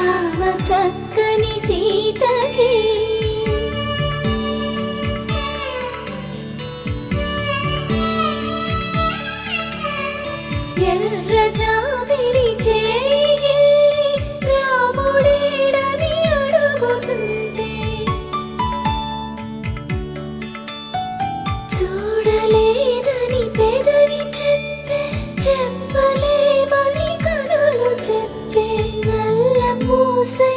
రామ చక్కని సీతకి ఎర్ర జాబిలి చేయి రాముడేడని అడుగుతుంటే చూడలేదని పెదవి చెప్పే చెప్పలేమని కనులు చెప్పే నల్ల పూసై